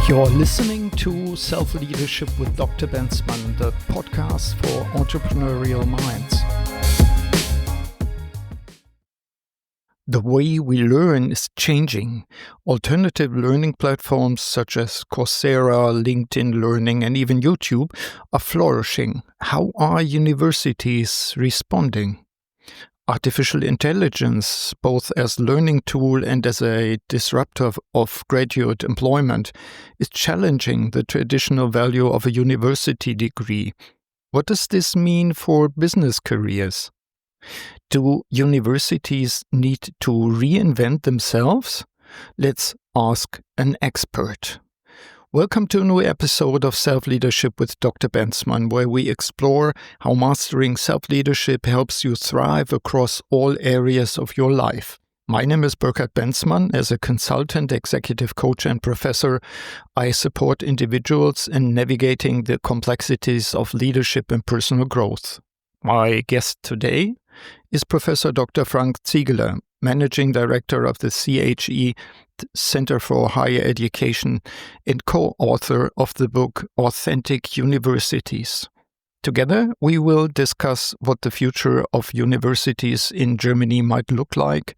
You're listening to Self-Leadership with Dr. Bensmann, the podcast for entrepreneurial minds. The way we learn is changing. Alternative learning platforms such as Coursera, LinkedIn Learning, and even YouTube are flourishing. How are universities responding? Artificial intelligence, both as learning tool and as a disruptor of graduate employment, is challenging the traditional value of a university degree. What does this mean for business careers? Do universities need to reinvent themselves? Let's ask an expert. Welcome to a new episode of Self-Leadership with Dr. Bensmann, where we explore how mastering self-leadership helps you thrive across all areas of your life. My name is Burkhard Bensmann. As a consultant, executive coach, and professor, I support individuals in navigating the complexities of leadership and personal growth. My guest today is Professor Dr. Frank Ziegele, Managing Director of the CHE Center for Higher Education and co-author of the book Authentic Universities. Together, we will discuss what the future of universities in Germany might look like,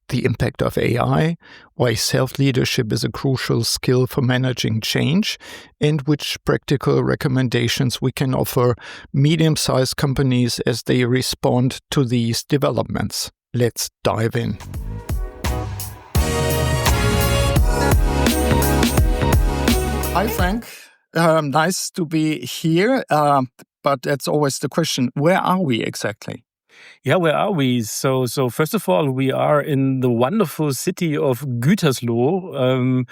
the impact of AI, why self-leadership is a crucial skill for managing change, and which practical recommendations we can offer medium-sized companies as they respond to these developments. Let's dive in. Hi, Frank. Nice to be here, but that's always the question. Where are we exactly? Yeah, where are we? So first of all, we are in the wonderful city of Gütersloh.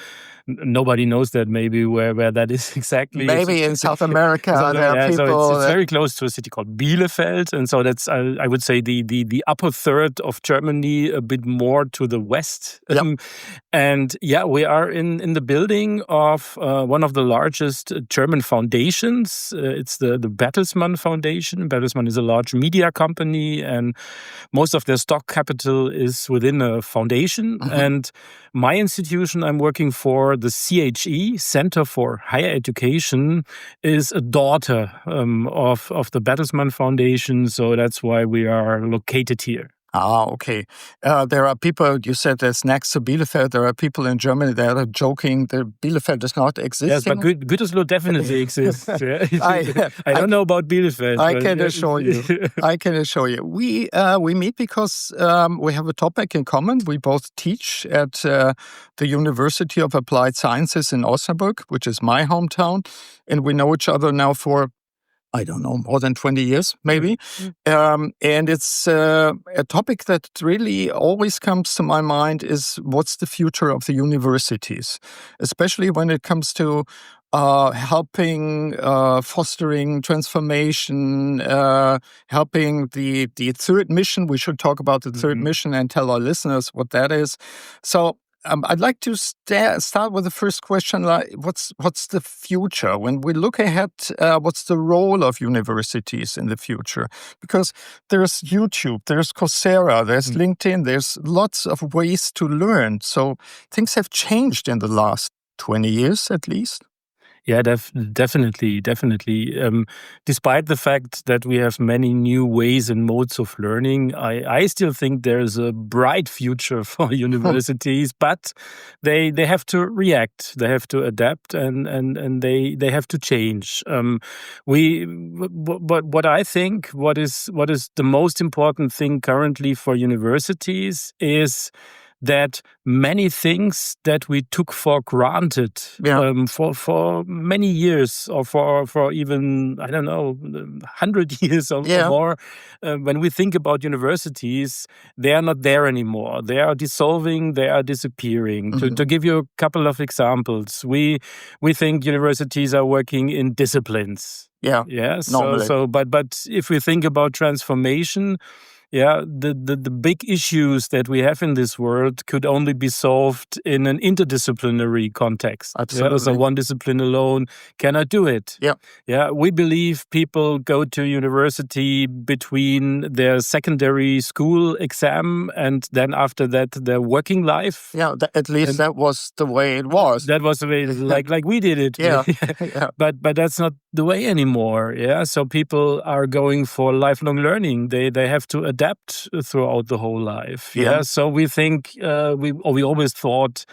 Nobody knows that maybe where that is exactly. Maybe in South America there are people. So it's very close to a city called Bielefeld, and so that's I would say the upper third of Germany, a bit more to the west. Yep. And yeah, we are in the building of one of the largest German foundations. It's the Bertelsmann Foundation. Bertelsmann is a large media company, and most of their stock capital is within a foundation. Mm-hmm. And my institution I'm working for, the CHE, Center for Higher Education, is a daughter of the Bertelsmann Foundation. So that's why we are located here. Okay. There are people, you said that's next to Bielefeld, there are people in Germany that are joking that Bielefeld does not exist. Yes, but Gütersloh definitely exists. Yeah. I don't know about Bielefeld. I can assure you. I can assure you. We meet because we have a topic in common. We both teach at the University of Applied Sciences in Osnabrück, which is my hometown, and we know each other now for I don't know, more than 20 years, maybe. Mm-hmm. And it's a topic that really always comes to my mind is what's the future of the universities, especially when it comes to helping, fostering transformation, helping the third mission. We should talk about the third mission and tell our listeners what that is. So I'd like to start with the first question. Like, what's the future? When we look ahead, what's the role of universities in the future? Because there's YouTube, there's Coursera, there's LinkedIn, there's lots of ways to learn. So things have changed in the last 20 years at least. Yeah, definitely. Despite the fact that we have many new ways and modes of learning, I still think there's a bright future for universities, but they have to react, they have to adapt, and they have to change. What I think, what is the most important thing currently for universities is that many things that we took for granted for many years, or for even, I don't know, 100 years or more, when we think about universities, they are not there anymore. They are dissolving, they are disappearing. Mm-hmm. To give you a couple of examples, we think universities are working in disciplines. Yeah. But if we think about transformation, the big issues that we have in this world could only be solved in an interdisciplinary context. Absolutely. So one discipline alone cannot do it. We believe people go to university between their secondary school exam and then after that their working life. At least that was the way it was. That was the way, like we did it. But that's not the way anymore. So people are going for lifelong learning. They have to adapt throughout the whole life. So we think we always thought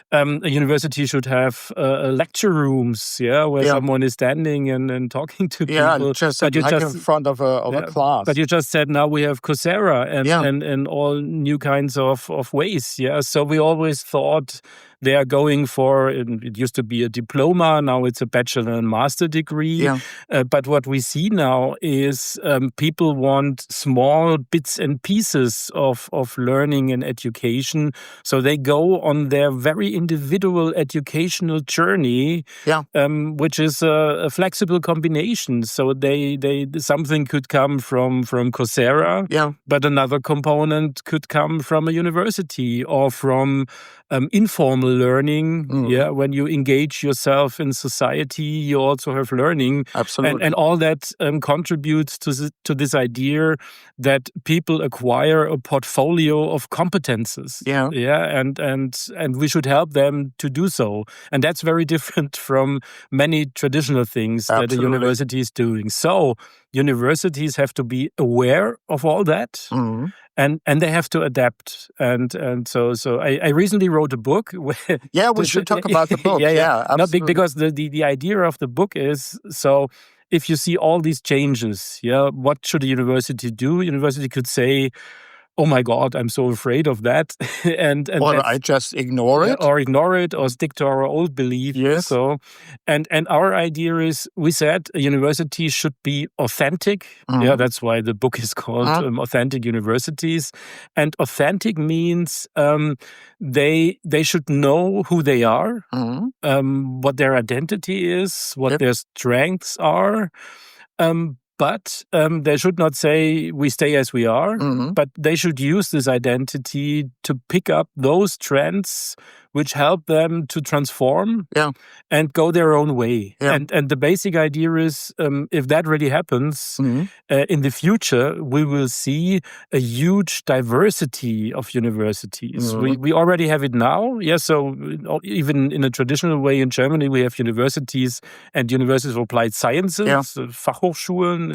a university should have lecture rooms, where someone is standing and talking to people. Just in front of a class. But you just said now we have Coursera and all new kinds of ways. So we always thought they are going for, it used to be a diploma, now it's a bachelor and master degree. But what we see now is people want small bits and pieces of learning and education. So they go on their very individual educational journey, which is a flexible combination. So something could come from Coursera, but another component could come from a university or from informal learning. When you engage yourself in society, you also have learning. Absolutely. And all that contributes to this idea that people acquire a portfolio of competences. And we should help them to do so. And that's very different from many traditional things that a university is doing. So universities have to be aware of all that. And they have to adapt. And so I recently wrote a book. We should talk about the book. Absolutely. Because the idea of the book is, so if you see all these changes, what should a university do? University could say, oh my God, I'm so afraid of that. Or I just ignore it. Or ignore it, or stick to our old belief. So, and our idea is, we said a university should be authentic. That's why the book is called Authentic Universities. And authentic means they should know who they are, what their identity is, what their strengths are. But they should not say we stay as we are, but they should use this identity to pick up those trends which help them to transform and go their own way. And the basic idea is, if that really happens, in the future, we will see a huge diversity of universities. We already have it now. So even in a traditional way in Germany, we have universities and universities of applied sciences, Fachhochschulen,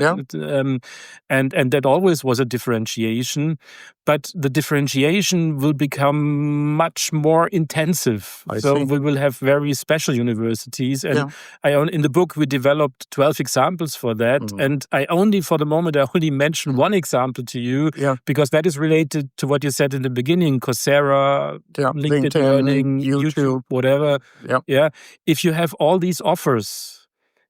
and that always was a differentiation. But the differentiation will become much more intensive. So we will have very special universities. And in the book, we developed 12 examples for that. And for the moment, I only mention one example to you, because that is related to what you said in the beginning, Coursera, LinkedIn Learning, YouTube, whatever. If you have all these offers,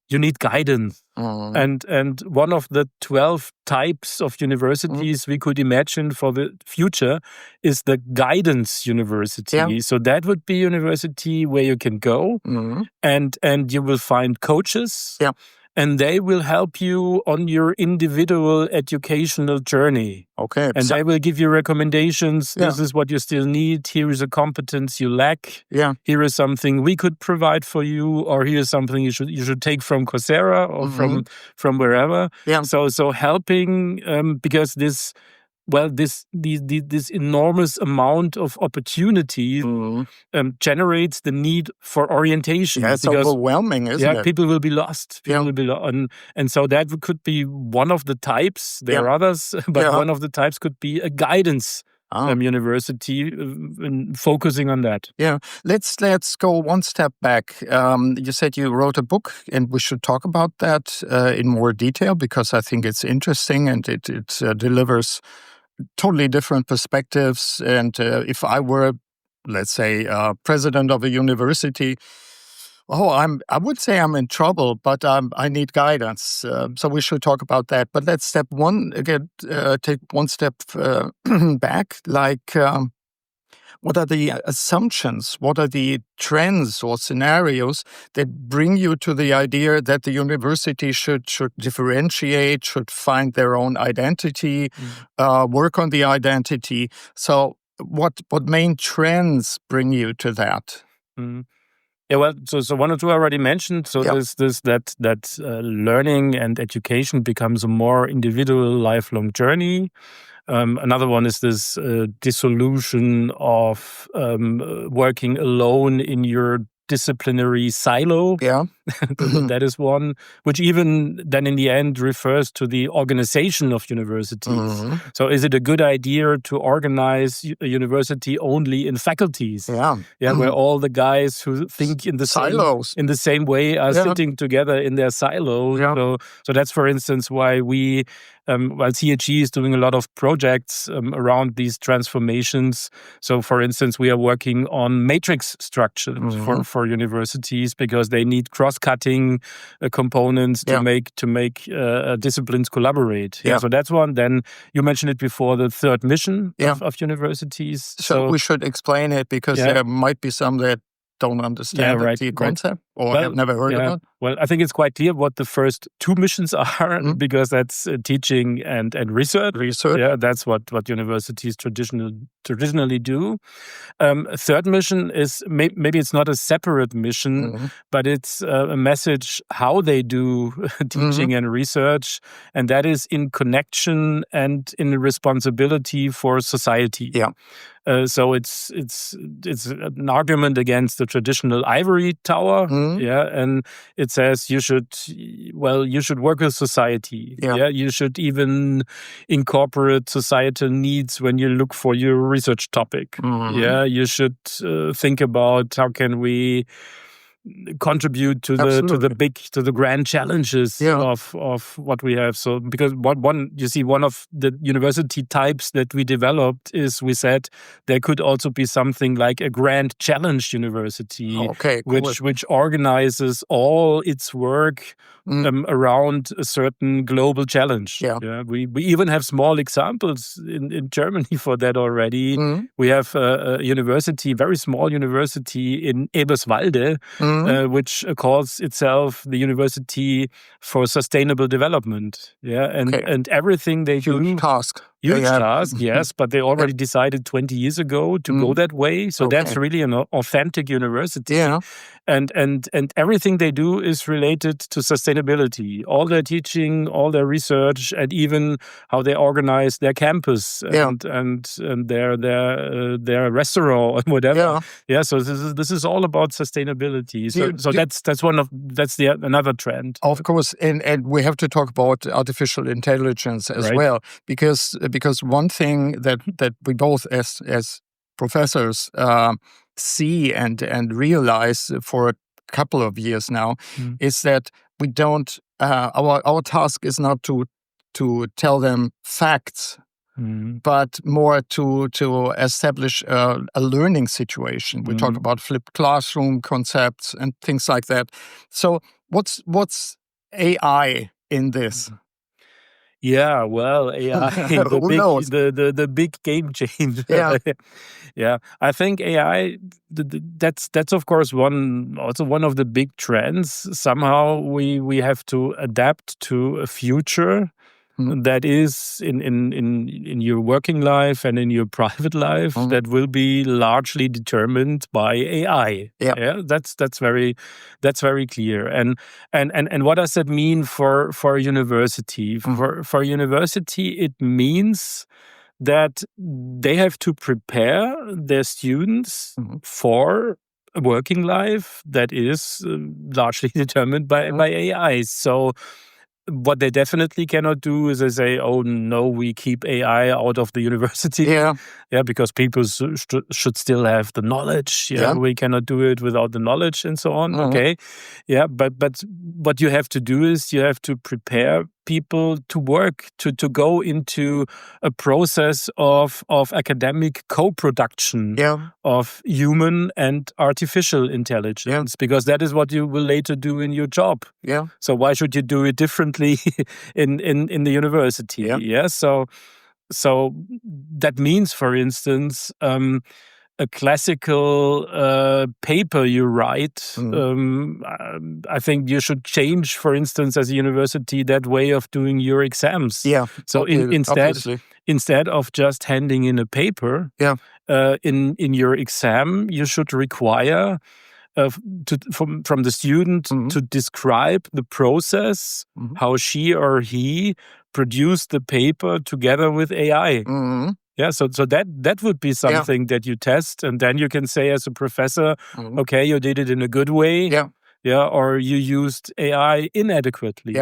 you need guidance. And one of the 12 types of universities we could imagine for the future is the guidance university. So that would be a university where you can go and you will find coaches. And they will help you on your individual educational journey. And they will give you recommendations. This is what you still need. Here is a competence you lack. Here is something we could provide for you, or here is something you should take from Coursera or from wherever. So helping, because this enormous amount of opportunities generates the need for orientation. It's overwhelming, isn't it? People will be lost. And so that could be one of the types. There are others, but one of the types could be a guidance university focusing on that. Let's go one step back. You said you wrote a book, and we should talk about that in more detail, because I think it's interesting and it delivers totally different perspectives. And if I were, let's say, president of a university, I would say I'm in trouble, but I need guidance. So we should talk about that. But let's take one step back. what are the assumptions? What are the trends or scenarios that bring you to the idea that the university should differentiate, should find their own identity, work on the identity? So what main trends bring you to that? Yeah, well, so one or two I already mentioned. So that learning and education becomes a more individual, lifelong journey. Another one is this dissolution of working alone in your disciplinary silo. Yeah. That is one, which even then in the end refers to the organization of universities. So is it a good idea to organize a university only in faculties? Yeah, where all the guys who think in the silos in the same way are sitting together in their silo. So that's, for instance, why we while CHE is doing a lot of projects around these transformations. So, for instance, we are working on matrix structures for universities because they need cross-cutting components to make disciplines collaborate. So that's one. Then you mentioned it before, the third mission of universities. So we should explain it because there might be some that don't understand the concept or have never heard about it. Well, I think it's quite clear what the first two missions are because that's teaching and research. Yeah, that's what universities traditionally do. Third mission is maybe it's not a separate mission, but it's a message how they do teaching and research, and that is in connection and in responsibility for society. So it's an argument against the traditional ivory tower, and it says you should work with society. You should even incorporate societal needs when you look for your research topic. You should think about how can we contribute to the grand challenges of what we have. So because one of the university types that we developed is we said there could also be something like a grand challenge university, which organizes all its work around a certain global challenge. We even have small examples in Germany for that already. We have a university, very small university in Eberswalde, which calls itself the University for Sustainable Development. And everything they do. Huge task, yes, but they already decided 20 years ago to go that way. So that's really an authentic university. And everything they do is related to sustainability. All their teaching, all their research, and even how they organize their campus and their restaurant and whatever. So this is all about sustainability. So that's another trend. Of course, and we have to talk about artificial intelligence as well, because one thing that we both as professors see and realize for a couple of years now is that we don't. Our task is not to tell them facts, but more to establish a learning situation. We talk about flipped classroom concepts and things like that. So what's AI in this? Yeah, well, AI, the big game changer. I think AI, that's of course one of the big trends. Somehow we have to adapt to a future that is in your working life and in your private life that will be largely determined by AI. That's very clear. And what does that mean for a university? For a university, it means that they have to prepare their students for a working life that is largely determined by AI. So what they definitely cannot do is they say, oh no, we keep AI out of the university. Because people should still have the knowledge. We cannot do it without the knowledge and so on. But what you have to do is you have to prepare people to work, to go into a process of academic co-production of human and artificial intelligence, because that is what you will later do in your job. So why should you do it differently in the university? So that means, for instance, a classical paper you write, I think you should change, for instance, as a university, that way of doing your exams. Yeah. So instead of just handing in a paper, in your exam, you should require from the student to describe the process, how she or he produced the paper together with AI. Yeah, so that would be something that you test, and then you can say as a professor, okay, you did it in a good way, or you used AI inadequately.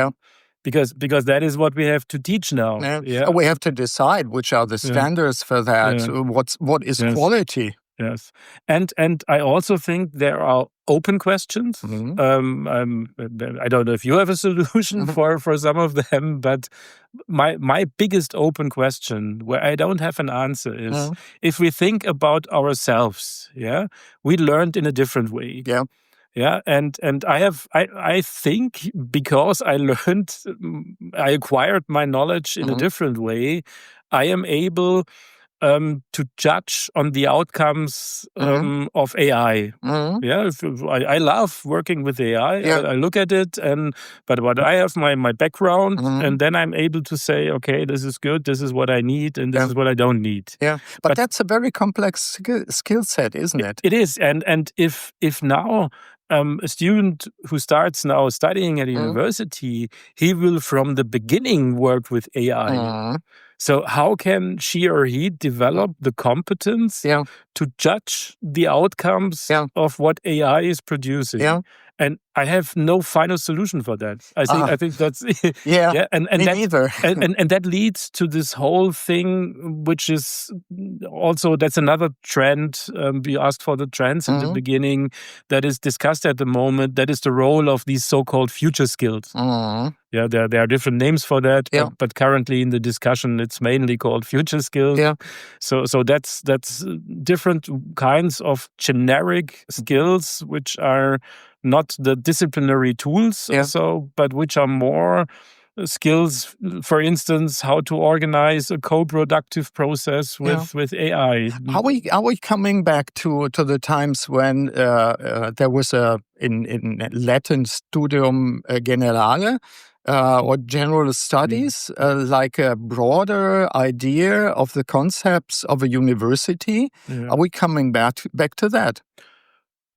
Because that is what we have to teach now. We have to decide which are the standards for that. What is quality? Yes, and I also think there are open questions. I don't know if you have a solution for some of them, but my biggest open question, where I don't have an answer, is if we think about ourselves. We learned in a different way. And I think because I acquired my knowledge in a different way, I am able to judge on the outcomes of AI. I love working with AI. I look at it, but I have my background, and then I'm able to say, okay, this is good, this is what I need, and this is what I don't need. But that's a very complex skill set, isn't it? It is, and if now a student who starts now studying at a university, he will from the beginning work with AI. So how can she or he develop the competence to judge the outcomes of what AI is producing? And I have no final solution for that. I think that's and that leads to this whole thing, which is also, that's another trend. We asked for the trends in the beginning that is discussed at the moment. That is the role of these so-called future skills. There are different names for that, but currently in the discussion, it's mainly called future skills. So that's different kinds of generic skills, which are not the disciplinary tools, but which are more skills, for instance, how to organize a co-productive process with AI. Are we coming back to the times when there was in Latin studium generale, or general studies, like a broader idea of the concepts of a university? Are we coming back to that?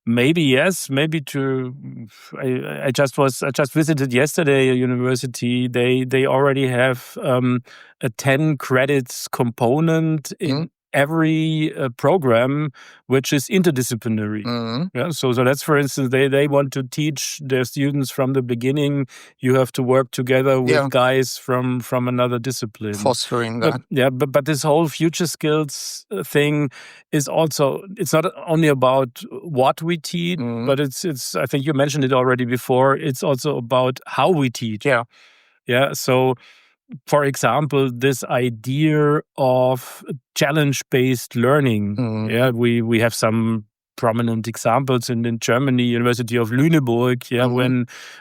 Maybe yes, maybe to. I just visited yesterday a university. They already have a 10 credits component in every program, which is interdisciplinary. So that's, for instance, they want to teach their students from the beginning. You have to work together with guys from another discipline, fostering that. But this whole future skills thing is also, it's not only about what we teach, but it's. I think you mentioned it already before. It's also about how we teach. So, for example, this idea of challenge-based learning. We have some prominent examples in Germany, University of Lüneburg.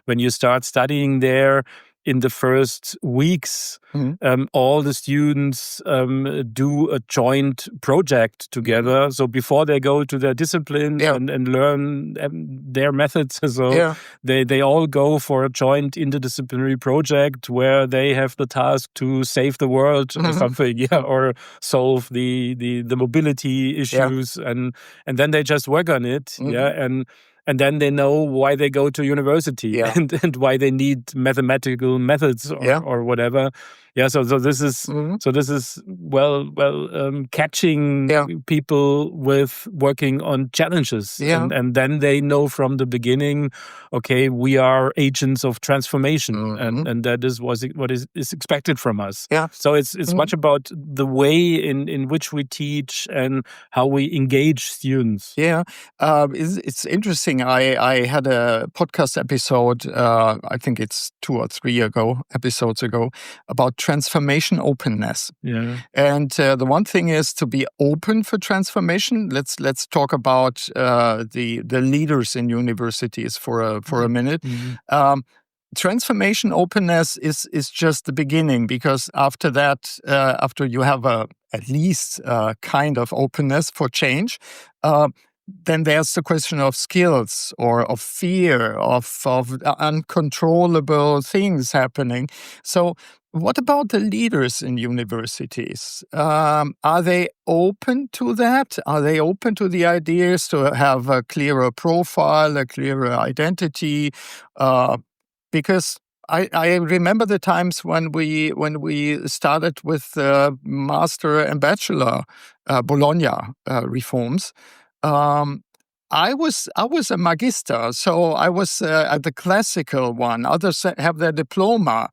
When you start studying there, in the first weeks, all the students do a joint project together. So before they go to their discipline and learn their methods, they all go for a joint interdisciplinary project where they have the task to save the world or something, or solve the mobility issues, and then they just work on it, and then they know why they go to university and why they need mathematical methods or whatever. So this is catching people with working on challenges, and then they know from the beginning, okay, we are agents of transformation, and that is what is expected from us. So it's much about the way in which we teach and how we engage students. It's interesting. I had a podcast episode, I think it's 2 or 3 episodes ago, about transformation openness. And the one thing is to be open for transformation. Let's talk about the leaders in universities for a minute. transformation openness is just the beginning, because after that, after you have at least kind of openness for change, then there's the question of skills or of fear, of uncontrollable things happening. So what about the leaders in universities? Are they open to that? Are they open to the ideas to have a clearer profile, a clearer identity? Because I remember the times when we started with master and bachelor Bologna reforms. I was a magister, so I was the classical one. Others have their diploma.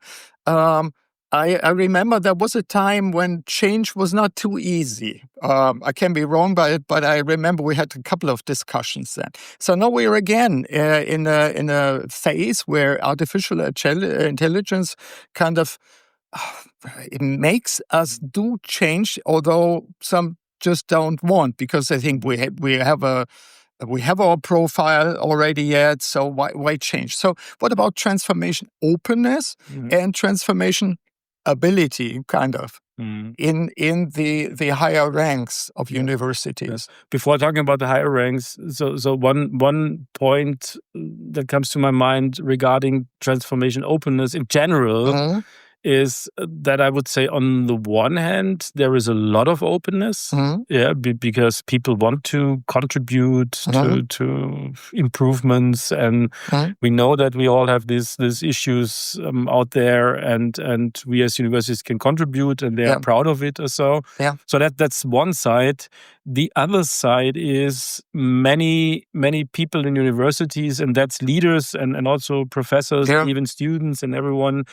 I remember there was a time when change was not too easy. I can be wrong by it, but I remember we had a couple of discussions then. So now we're again in a phase where artificial intelligence kind of it makes us do change, although some just don't want, because they think we have our profile already yet, so why change? So what about transformation openness and transformation ability, kind of, in the higher ranks of universities? Yes. Before talking about the higher ranks, so one point that comes to my mind regarding transformation openness in general is that I would say, on the one hand, there is a lot of openness, because people want to contribute to improvements, and we know that we all have these issues out there, and we as universities can contribute, and they are proud of it or so. So that's one side. The other side is many people in universities, and that's leaders and also professors, even students and everyone.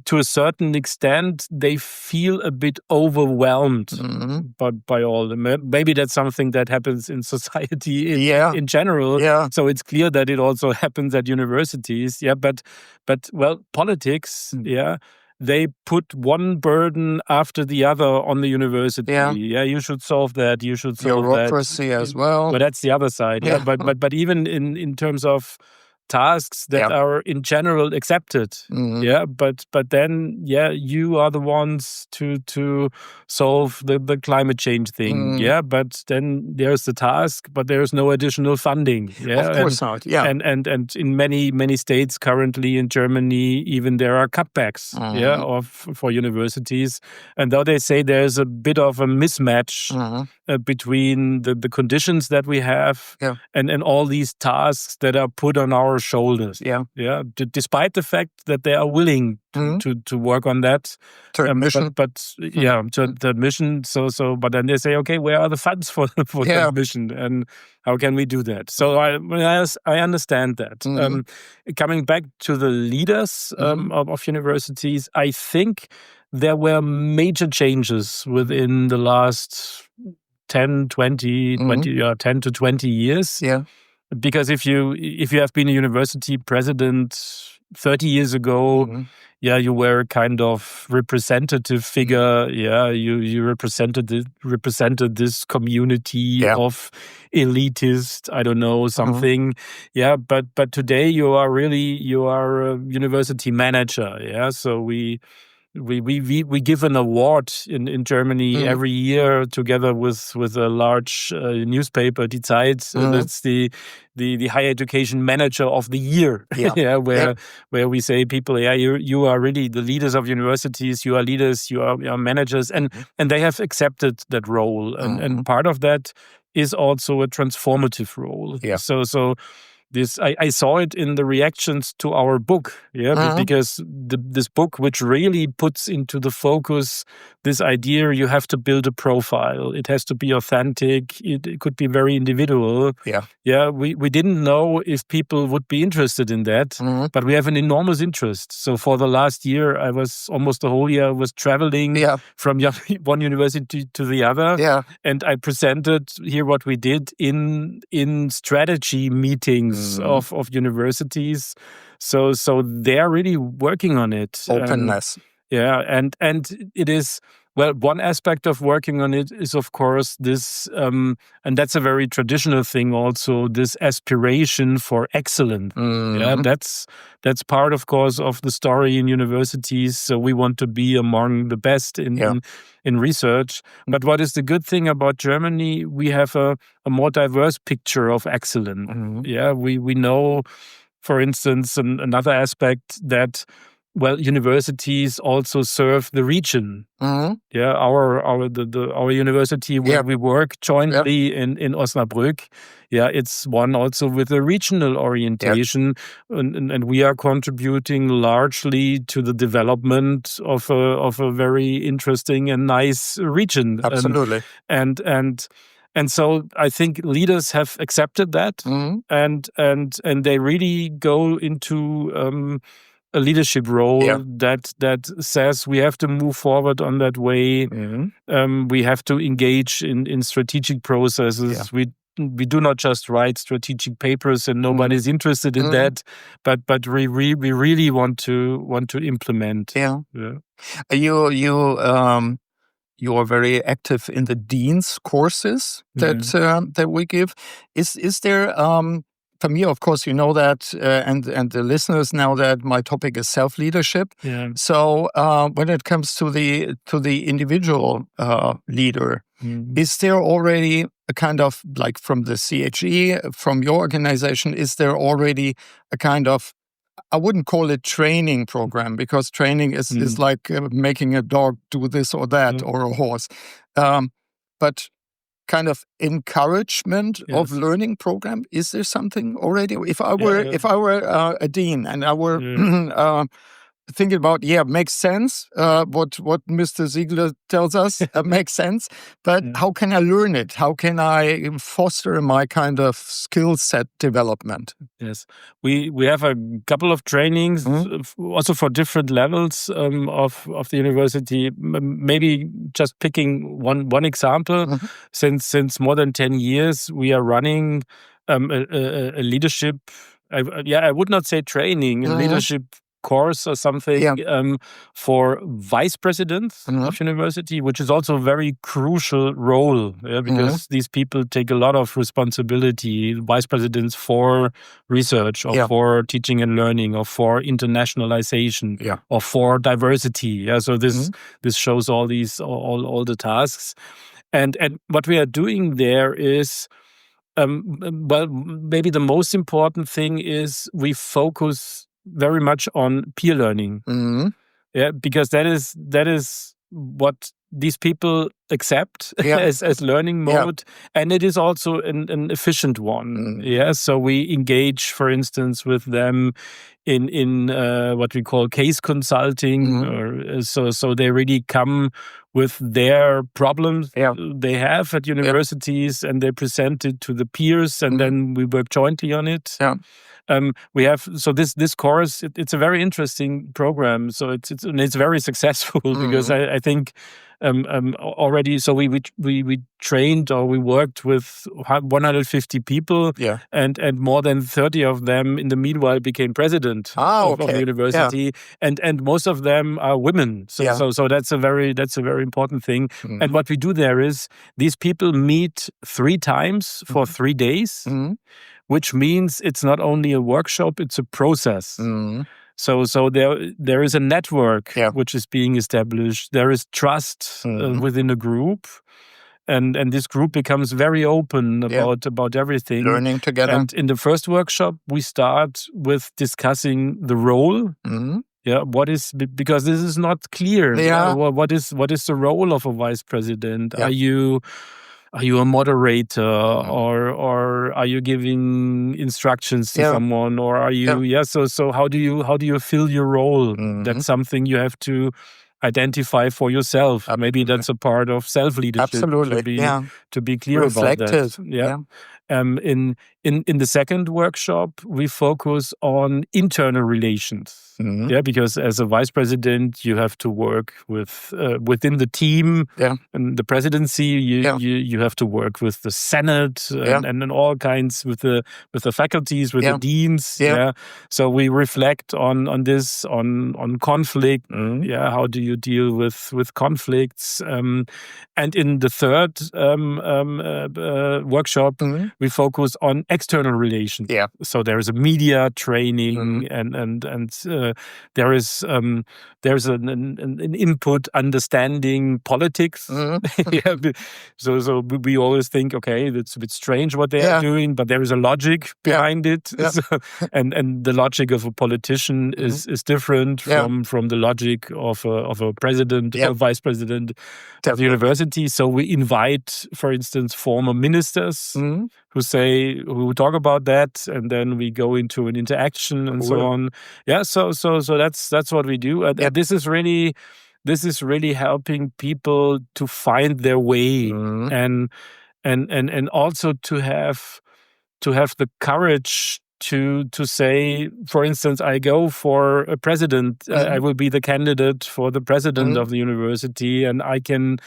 To a certain extent, they feel a bit overwhelmed by all the. Maybe that's something that happens in society in general. So it's clear that it also happens at universities. But well, politics. They put one burden after the other on the university. You should solve that. You should solve bureaucracy as well. But that's the other side. But even in terms of tasks that are in general accepted, but then you are the ones to solve the climate change thing, but then there's the task, but there's no additional funding, of course not, and in many states currently in Germany, even there are cutbacks, for universities, and though they say there's a bit of a mismatch between the conditions that we have and all these tasks that are put on our shoulders. Despite the fact that they are willing to work on that. To admission. To admission. So, but then they say, okay, where are the funds for the admission, and how can we do that? So I understand that. Coming back to the leaders of universities, I think there were major changes within the last 10 to 20 years. Because if you have been a university president 30 years ago, you were a kind of representative figure. You represented this community of elitist, I don't know, something. But today you are a university manager. So we give an award in Germany every year together with a large newspaper, Die Zeit. That's the higher education manager of the year. Where we say people, you are really the leaders of universities. You are leaders. You are managers, and they have accepted that role. And part of that is also a transformative role. So. This I saw it in the reactions to our book, because this book, which really puts into the focus this idea, you have to build a profile. It has to be authentic. It could be very individual. We didn't know if people would be interested in that, but we have an enormous interest. So for the last year, I was almost the whole year traveling from one university to the other, and I presented here what we did in strategy meetings of universities, so they're really working on it. Openness. And it is Well, one aspect of working on it is, of course, this, and that's a very traditional thing also, this aspiration for excellence. Yeah, that's part, of course, of the story in universities. So we want to be among the best in research. But what is the good thing about Germany? We have a more diverse picture of excellence. Yeah, we know, for instance, another aspect that, well, universities also serve the region. Yeah, our university where we work jointly in Osnabrück. Yeah, it's one also with a regional orientation, and we are contributing largely to the development of a very interesting and nice region. Absolutely. And so I think leaders have accepted that, and they really go into a leadership role that says we have to move forward on that way. We have to engage in strategic processes. We do not just write strategic papers, and nobody's interested in that. But we really want to implement. You are very active in the dean's courses that we give. Is there for me, of course, you know that, and the listeners know that my topic is self-leadership. So when it comes to the individual leader, is there already a kind of, like from the CHE, from your organization, is there already a kind of, I wouldn't call it training program, because training is like making a dog do this or that, or a horse, but kind of encouragement of learning program. Is there something already? If I were a dean and I were thinking about, makes sense. What Mr. Ziegele tells us makes sense. But how can I learn it? How can I foster my kind of skill set development? Yes, we have a couple of trainings also for different levels of the university. Maybe just picking one example. Since more than 10 years, we are running a leadership. I would not say training, a leadership course or something for vice presidents of university, which is also a very crucial role, because these people take a lot of responsibility, vice presidents for research or for teaching and learning or for internationalization or for diversity. So this shows all these all the tasks. And what we are doing there is, well, maybe the most important thing is we focus very much on peer learning. Because that is what these people accept as learning mode, and it is also an efficient one. So we engage, for instance, with them in what we call case consulting, or so they really come with their problems they have at universities, and they present it to the peers, and then we work jointly on it. We have this course. It's a very interesting program. So it's very successful because I think already. So we trained, or we worked with 150 people, and more than 30 of them in the meanwhile became president of the university, and most of them are women. So that's a very important thing. And what we do there is these people meet 3 times for 3 days. Which means it's not only a workshop, it's a process. So there is a network which is being established. There is trust within a group. And this group becomes very open about everything. Learning together. And in the first workshop, we start with discussing the role. What is, because this is not clear. What is the role of a vice president? Are you a moderator, or are you giving instructions to someone, or are you? So how do you fill your role? That's something you have to identify for yourself. Maybe that's a part of self-leadership. Absolutely. To be clear Reflective. about that. In In the second workshop, we focus on internal relations. Yeah, because as a vice president, you have to work with within the team and the presidency. You have to work with the Senate and all kinds with the faculties, with the deans. Yeah. So we reflect on this, on conflict. Yeah, how do you deal with conflicts? And in the third workshop, we focus on external relations. Yeah. So there is a media training and there is there's an input understanding politics. Yeah. So we always think, okay, that's a bit strange what they are doing, but there is a logic behind it. Yeah. So, and the logic of a politician is different from the logic of a president, a vice president of the university. So we invite, for instance, former ministers who talk about that, and then we go into an interaction and so on. Yeah, so that's what we do. And this is really helping people to find their way and also to have the courage to say, for instance, I go for a president. I will be the candidate for the president of the university, and I can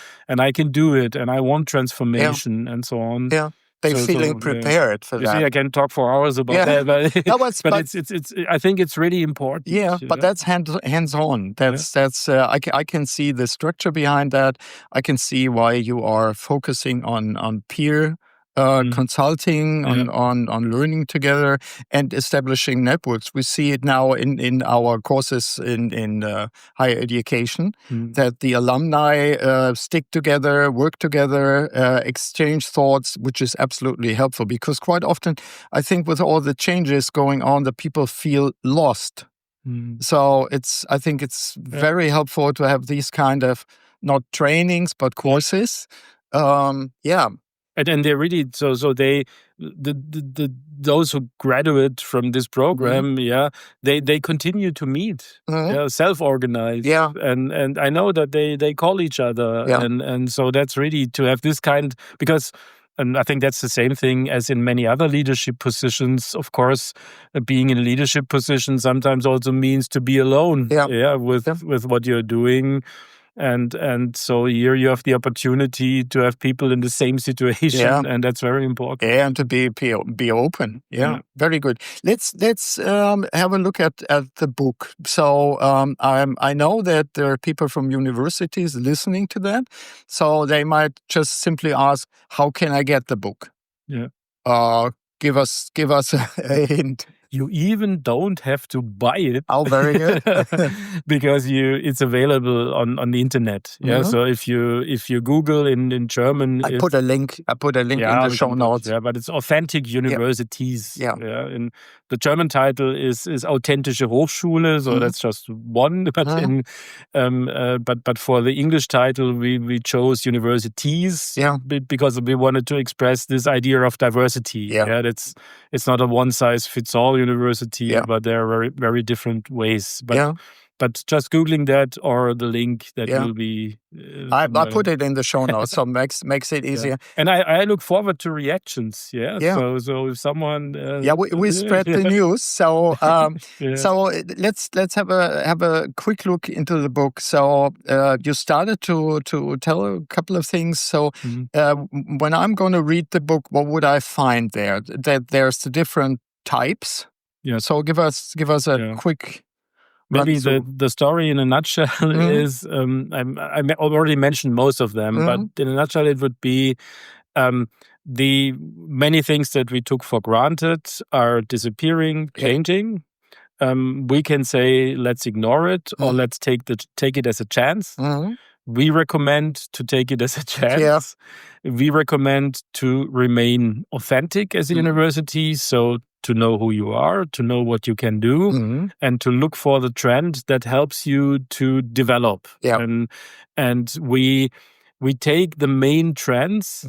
do it, and I want transformation and so on. Yeah. They're feeling prepared for that. You see, I can talk for hours about that, but, but it's. I think it's really important. Yeah, but that's hands-on. That's. I can see the structure behind that. I can see why you are focusing on peer consulting, on learning together and establishing networks. We see it now in our courses in higher education, that the alumni stick together, work together, exchange thoughts, which is absolutely helpful, because quite often, I think with all the changes going on, the people feel lost. So I think it's very helpful to have these kind of, not trainings, but courses. And they're really so they those who graduate from this program, they continue to meet, self-organize, and I know that they call each other, and so that's really to have this kind, because. And I think that's the same thing as in many other leadership positions. Of course, being in a leadership position sometimes also means to be alone, with what you're doing. And so here you have the opportunity to have people in the same situation, and that's very important. Yeah, and to be open. Yeah, very good. Let's have a look at the book. So I know that there are people from universities listening to that, so they might just simply ask, "How can I get the book?" Yeah. Give us a hint. You even don't have to buy it. Oh, very good. Because it's available on the internet. Yeah. So if you Google in German, I put a link in the show notes. Yeah, but it's Authentic Universities. Yeah. And the German title is Authentische Hochschule. So that's just one. But but for the English title, we chose universities. Yeah. Because we wanted to express this idea of diversity. Yeah. It's not a one size fits all university, but there are very, very different ways. But just Googling that or the link that will be... I put it in the show notes, so makes it easier. And I look forward to reactions, So if someone... we spread the news. So so let's have a quick look into the book. So you started to tell a couple of things. So when I'm going to read the book, what would I find there? That there's the different types. Yeah. So give us a quick... Maybe the story in a nutshell is, I already mentioned most of them, but in a nutshell it would be the many things that we took for granted are disappearing, changing. We can say, let's ignore it, or let's take it as a chance. We recommend to take it as a chance. We recommend to remain authentic as a university, so to know who you are, to know what you can do, and to look for the trend that helps you to develop. And we take the main trends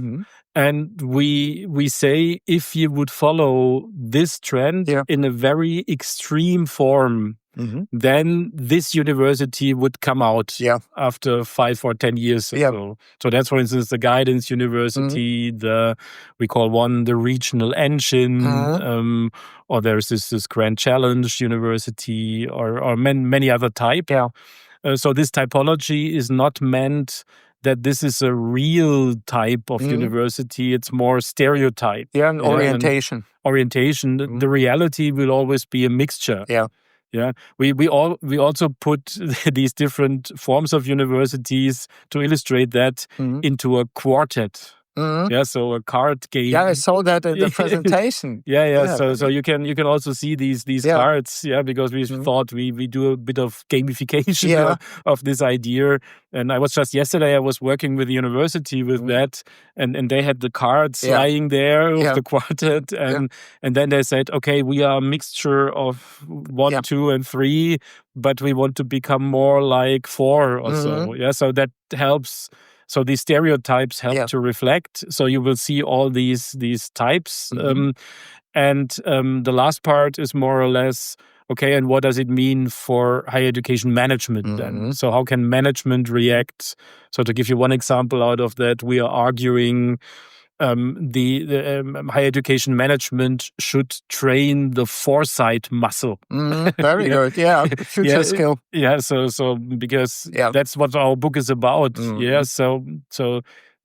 and we say, if you would follow this trend in a very extreme form, then this university would come out after 5 or 10 years or so. So that's, for instance, the guidance university, we call one the regional engine, or there's this Grand Challenge University, or many other types. So this typology is not meant that this is a real type of university. It's more stereotype. And orientation. The reality will always be a mixture. We also put these different forms of universities to illustrate that into a quartet. So a card game. I saw that in the presentation. So you can also see these cards. Because we thought we do a bit of gamification of this idea. And I was just yesterday, I was working with the university with that, and they had the cards lying there of the quartet, and then they said, okay, we are a mixture of 1, 2, and 3, but we want to become more like 4 or so. So that helps. So these stereotypes help to reflect. So you will see all these types. And the last part is more or less, okay, and what does it mean for higher education management then? So how can management react? So to give you one example out of that, we are arguing the higher education management should train the foresight muscle. Very good. Future skill. So because that's what our book is about. So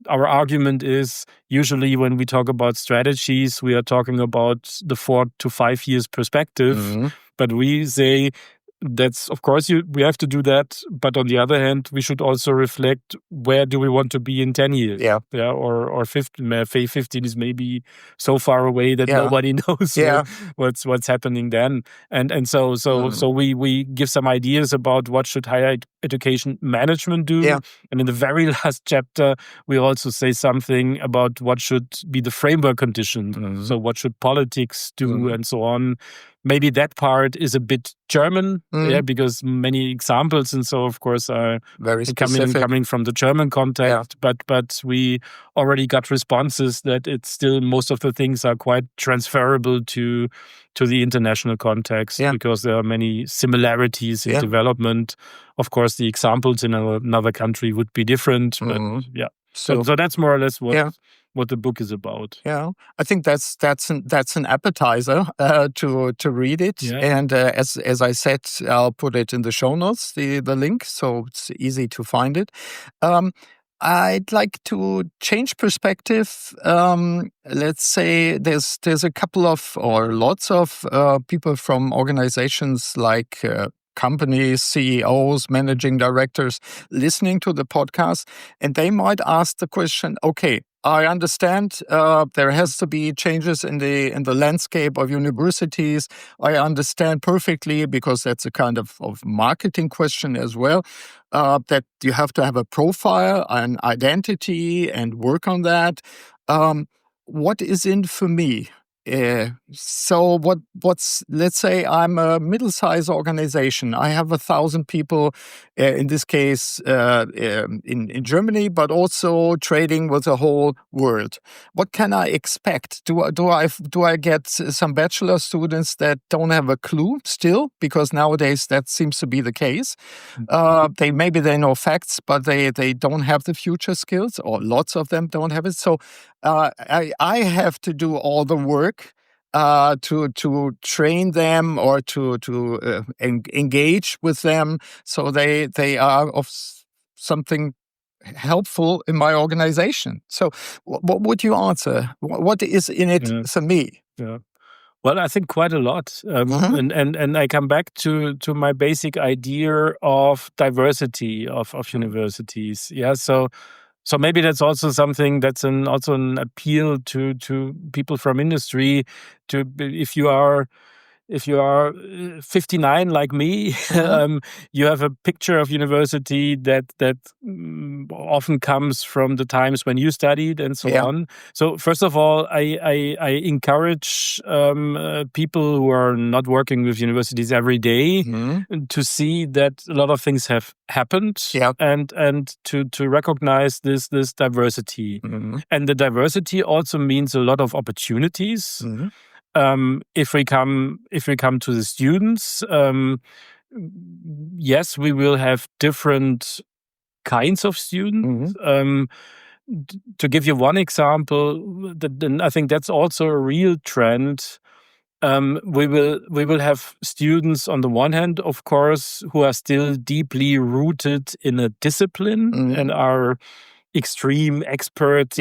our argument is usually when we talk about strategies, we are talking about the 4 to 5 years perspective. But we say that's, of course, we have to do that. But on the other hand, we should also reflect, where do we want to be in 10 years? Or 15. 15 is maybe so far away that nobody knows what's happening then. And so we give some ideas about what should higher education management do. And in the very last chapter, we also say something about what should be the framework conditions. So what should politics do and so on. Maybe that part is a bit German, because many examples and so, of course, are very coming from the German context. But we already got responses that it's still, most of the things are quite transferable to the international context, because there are many similarities in development. Of course, the examples in another country would be different, but So that's more or less what the book is about. I think that's an appetizer to read it. And as I said, I'll put it in the show notes, the link, so it's easy to find it. I'd like to change perspective. Let's say there's a couple of, or lots of people from organizations like companies, CEOs, managing directors listening to the podcast, and they might ask the question, okay, I understand there has to be changes in the landscape of universities. I understand perfectly, because that's a kind of marketing question as well, that you have to have a profile, an identity, and work on that. What is in for me? So what's, let's say I'm a middle-sized organization. I have 1,000 people, in this case, in Germany, but also trading with the whole world. What can I expect? Do I get some bachelor students that don't have a clue still? Because nowadays that seems to be the case. They know facts, but they don't have the future skills, or lots of them don't have it. So I have to do all the work to train them, or to engage with them, so they are of something helpful in my organization. So what would you answer? What is in it for me? Well, I think quite a lot. And I come back to my basic idea of diversity of universities. So maybe that's also something that's also an appeal to people from industry. If you are 59 like me, you have a picture of university that often comes from the times when you studied and so on. So first of all, I encourage people who are not working with universities every day to see that a lot of things have happened, and to recognize this diversity. And the diversity also means a lot of opportunities. If we come to the students, yes, we will have different kinds of students. To give you one example, I think that's also a real trend. We will have students on the one hand, of course, who are still deeply rooted in a discipline and are extreme experts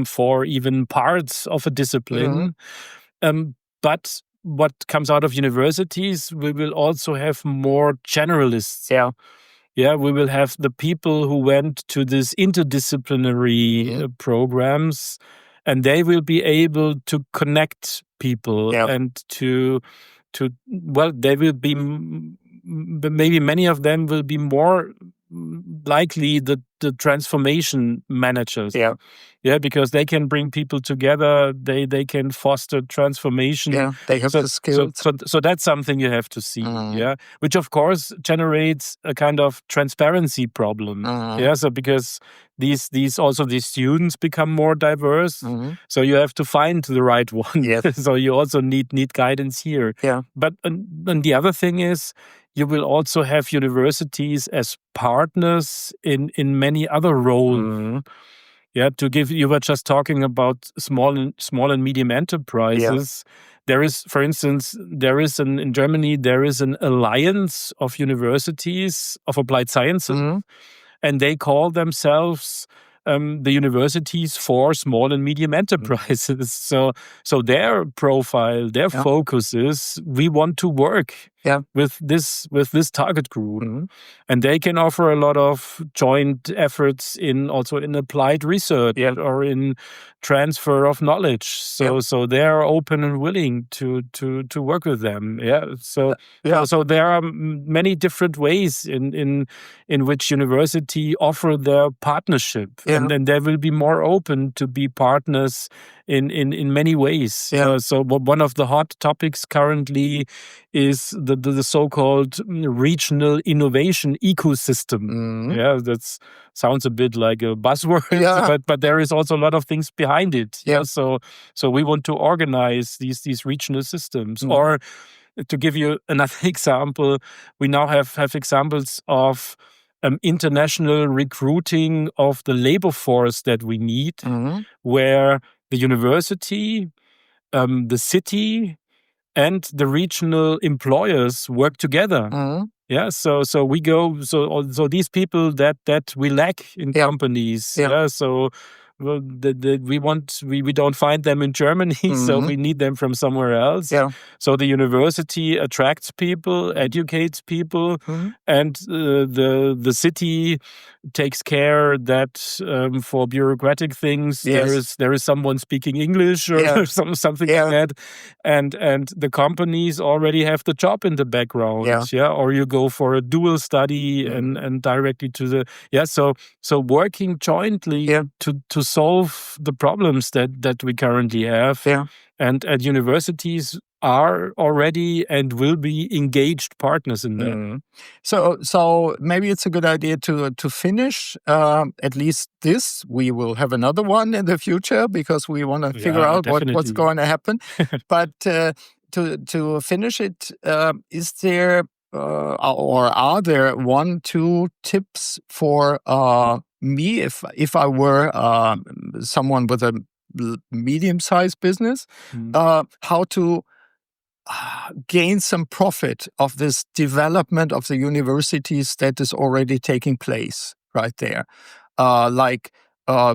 for even parts of a discipline. But what comes out of universities, we will also have more generalists. Yeah, we will have the people who went to these interdisciplinary programs, and they will be able to connect people and to well, they will be maybe many of them will be more likely the transformation managers. Yeah, because they can bring people together. They can foster transformation. Yeah, they have the skills. So that's something you have to see. Yeah, which of course generates a kind of transparency problem. Yeah, so because these students become more diverse, so you have to find the right one. So you also need guidance here. But and the other thing is, you will also have universities as partners in many other roles. Yeah, you were just talking about small and medium enterprises. There is, for instance, in Germany, there is an alliance of universities of applied sciences, and they call themselves the universities for small and medium enterprises. So their profile, their focus is, we want to work with this target group, and they can offer a lot of joint efforts in applied research or in transfer of knowledge. So they are open and willing to work with them. So there are many different ways in which university offer their partnership, and then they will be more open to be partners in many ways. So one of the hot topics currently is the so-called regional innovation ecosystem. Yeah, that sounds a bit like a buzzword, but there is also a lot of things behind it. So we want to organize these regional systems. Or to give you another example, we now have examples of international recruiting of the labor force that we need, where the university, the city, and the regional employers work together. Yeah, so we go. So these people that we lack in companies. So we don't find them in Germany, so we need them from somewhere else. So the university attracts people, educates people, and the city takes care that for bureaucratic things there is someone speaking English or something like that, and the companies already have the job in the background. Or you go for a dual study and directly to the so working jointly to solve the problems that we currently have. And universities are already and will be engaged partners in that. So maybe it's a good idea to finish at least this. We will have another one in the future because we want to figure out what's going to happen. But to finish it, is there or are there 1-2 tips for me if I were someone with a medium-sized business, how to gain some profit of this development of the universities that is already taking place right there?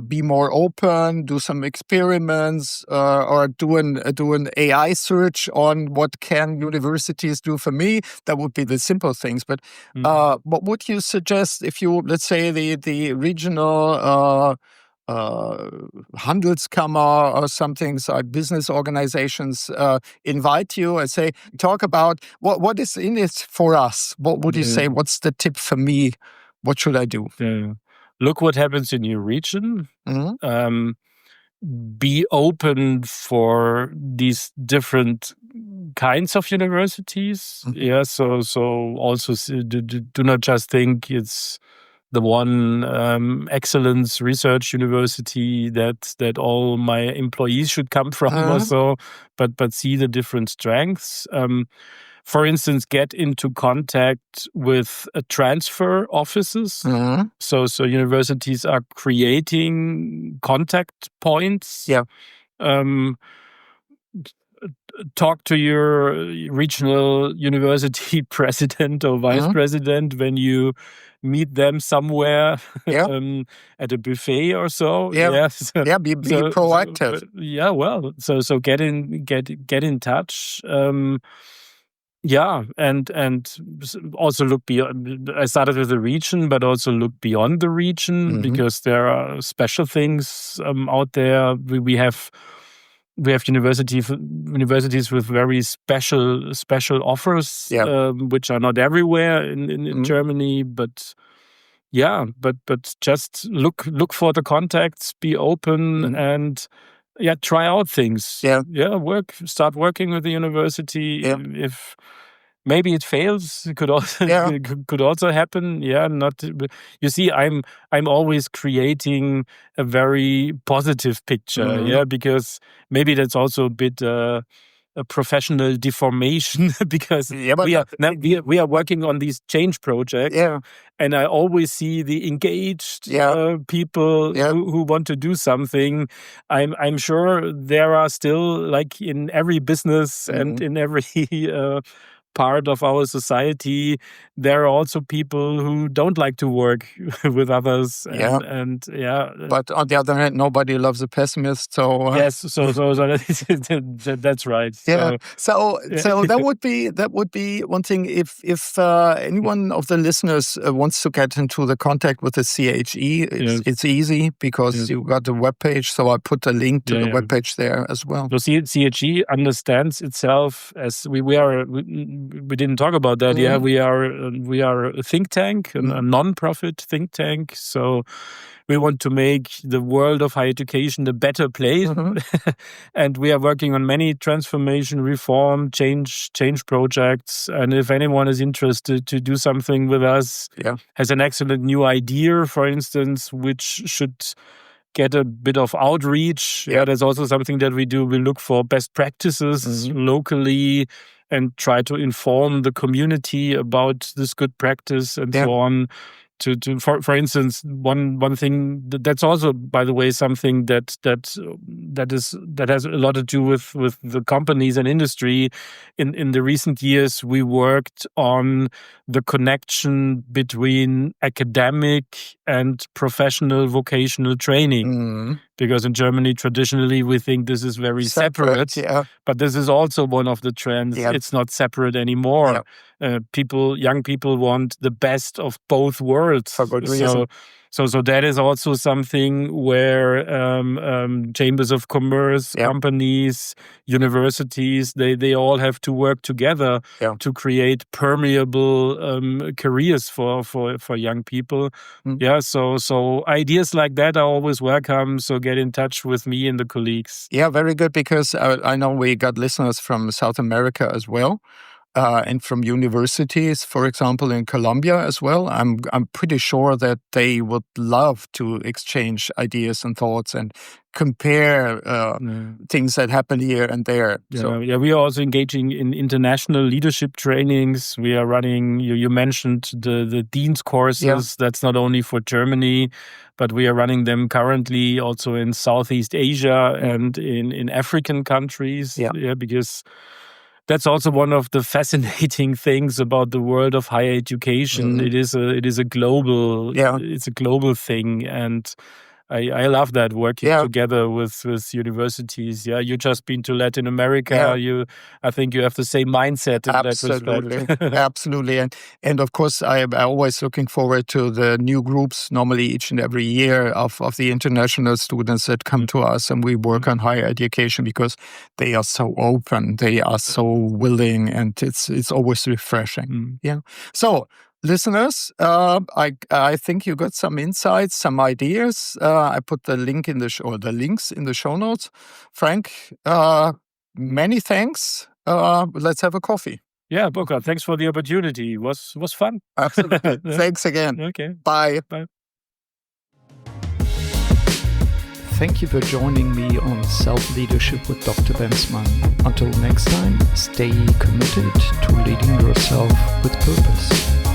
Be more open, do some experiments, or do an AI search on what can universities do for me. That would be the simple things. But what would you suggest if you, let's say, the regional Handelskammer or something, so business organizations invite you and say, talk about what is in it for us? What would you say? What's the tip for me? What should I do? Look what happens in your region. Be open for these different kinds of universities. So also do not just think it's the one excellence research university that all my employees should come from or so, but see the different strengths. For instance, get into contact with transfer offices. So universities are creating contact points. Talk to your regional university president or vice president when you meet them somewhere at a buffet or so. Be proactive. So get in touch. And also look beyond. I started with the region, but also look beyond the region, because there are special things out there. We have universities with very special offers, which are not everywhere in Germany, but just look for the contacts, be open, and try out things. Start working with the university. If maybe it fails, it could also could also happen. You see, I'm always creating a very positive picture. Because maybe that's also a bit a professional deformation, because we are working on these change projects, and I always see the engaged people who want to do something. I'm sure there are still, like in every business and in every part of our society, there are also people who don't like to work with others. But on the other hand, nobody loves a pessimist. So that's right. So that would be one thing. If anyone of the listeners wants to get into the contact with the CHE, it's easy, because you got the webpage. So I put a link to the webpage there as well. So CHE understands itself as we didn't talk about that. We are a think tank, a non-profit think tank. So we want to make the world of higher education a better place, and we are working on many transformation, reform, change projects. And if anyone is interested to do something with us, has an excellent new idea, for instance, which should get a bit of outreach. That's also something that we do. We look for best practices locally and try to inform the community about this good practice and so on. For instance, one thing that's also, by the way, something that has a lot to do with the companies and industry. In the recent years, we worked on the connection between academic and professional vocational training. Because in Germany, traditionally, we think this is very separate. But this is also one of the trends. It's not separate anymore. Young people want the best of both worlds. For good reason. So that is also something where chambers of commerce, companies, universities, they all have to work together to create permeable careers for young people. So ideas like that are always welcome. So get in touch with me and the colleagues. Very good, because I know we got listeners from South America as well. And from universities, for example, in Colombia as well. I'm pretty sure that they would love to exchange ideas and thoughts and compare things that happen here and there. We are also engaging in international leadership trainings. We are running, you mentioned the Dean's courses. That's not only for Germany, but we are running them currently also in Southeast Asia and in African countries. Because that's also one of the fascinating things about the world of higher education. It is a global, it's a global thing, and I love that, working together with universities. You just been to Latin America. I think you have the same mindset in that respect. Absolutely. And of course, I'm always looking forward to the new groups, normally each and every year, of the international students that come to us, and we work on higher education, because they are so open, they are so willing, and it's always refreshing. So, listeners, I think you got some insights, some ideas. I put the link in the links in the show notes. Frank, many thanks. Let's have a coffee. Yeah, Burkhard, thanks for the opportunity. It was fun. Absolutely. Thanks again. Okay. Bye. Bye. Thank you for joining me on Self-Leadership with Dr. Bensmann. Until next time, stay committed to leading yourself with purpose.